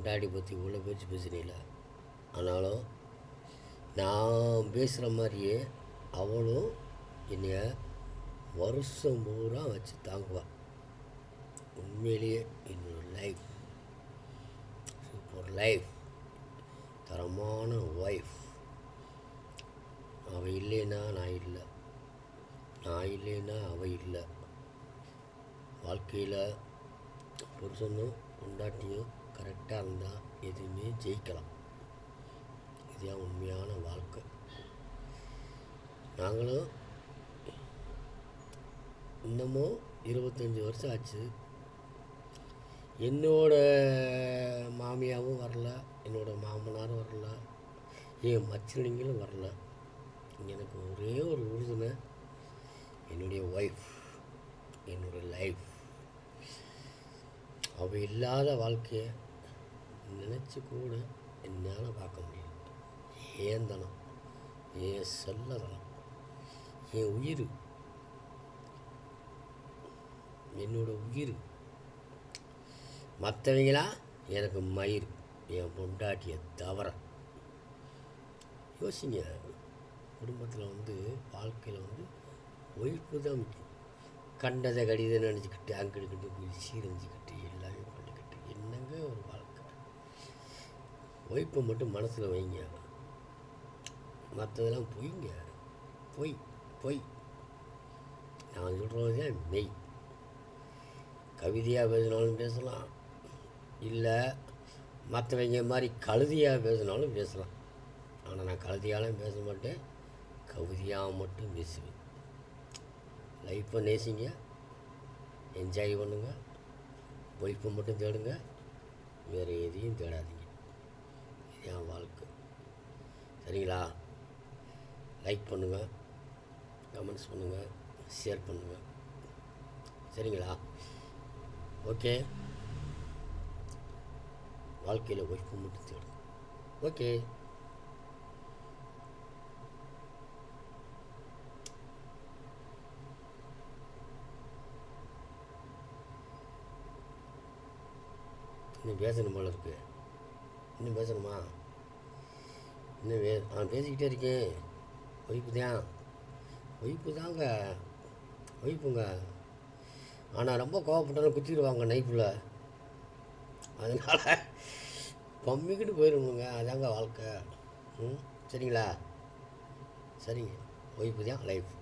பொண்டாட்டி பற்றி இவ்வளோ பேச்சு பேசுனீல. ஆனாலும் நான் பேசுகிற மாதிரியே அவளும் என்னைய வருஷம் பூரா வச்சு தாங்குவாள். உண்மையிலேயே என்னோட லைஃப் சூப்பர் லைஃப், தரமான ஒய்ஃப். அவள் இல்லைன்னா நான் இல்லை, நான் இல்லைன்னா அவள் இல்லை. வாழ்க்கையில் புருஷனும் பொண்டாட்டியும் கரெக்டாக இருந்தால் எதுவுமே ஜெயிக்கலாம். இதுதான் உண்மையான வாழ்க்கை. நாங்களும் இன்னமும் 25 வருஷம் ஆச்சு. என்னோட மாமியாவும் வரல, என்னோட மாமனாரும் வரல, என் மச்சினிங்களும் வரல. எனக்கு ஒரே ஒரு உறுதுணை என்னுடைய ஒய்ஃப், என்னோட லைஃப். அவள் இல்லாத வாழ்க்கையை நினச்சி கூட என்னால் பார்க்க முடியாது. ஏன் தனம், என் செல்லதனம், என் உயிர், என்னோட உயிர். மற்றவங்களாம் எனக்கு மயிர், என் பொண்டாட்டியை தவிர. யோசிங்க, குடும்பத்தில் வாழ்க்கையில் ஒய்ஃபு தான் முக்கியம். கண்டதை கடிதை நினச்சிக்கிட்டு அங்கிட்டு போய் சீரஞ்சிக்கிட்டு எல்லாமே பண்ணிக்கிட்டு என்னங்க ஒரு வாழ்க்கை. ஒய்ஃபை மட்டும் மனசில் வைங்க, மற்றதெல்லாம் பொய்ங்க. பொய் பொய். நான் சொல்கிறது தான் மெய். கவிதையாக பேசினாலும் பேசலாம், இல்லை மற்றவங்க மாதிரி கழுதியாக பேசினாலும் பேசலாம். ஆனால் நான் கழுதியாலும் பேச மாட்டேன், கவிதையாக மட்டும் பேசுவேன். லைஃப்பை நேசிங்க, என்ஜாய் பண்ணுங்க, ஒய்ஃபை மட்டும் தேடுங்க, வேறு எதையும் தேடாதீங்க. இது என் வாழ்க்கை. சரிங்களா? லைக் பண்ணுங்கள், கமெண்ட்ஸ் பண்ணுங்கள், ஷேர் பண்ணுங்கள். சரிங்களா? ஓகே. வாழ்க்கையில் ஒய்ஃபை மட்டும் தேடுங்க. ஓகே. இன்னும் பேசணும் போல இருக்கு. இன்னும் பேசணுமா? இன்னும் நான் பேசிக்கிட்டே இருக்கேன். ஒய்ஃபு தாங்க, ஒய்ஃபுங்க. ஆனால் ரொம்ப கோவப்பட்டாலும் குத்திடுவாங்க நைஃபில். அதனால் பம்மிக்கிட்டு போயிடுவோங்க. அதாங்க வாழ்க்கை. சரிங்களா? சரிங்க. ஒய்ஃபு தான் லைஃப்.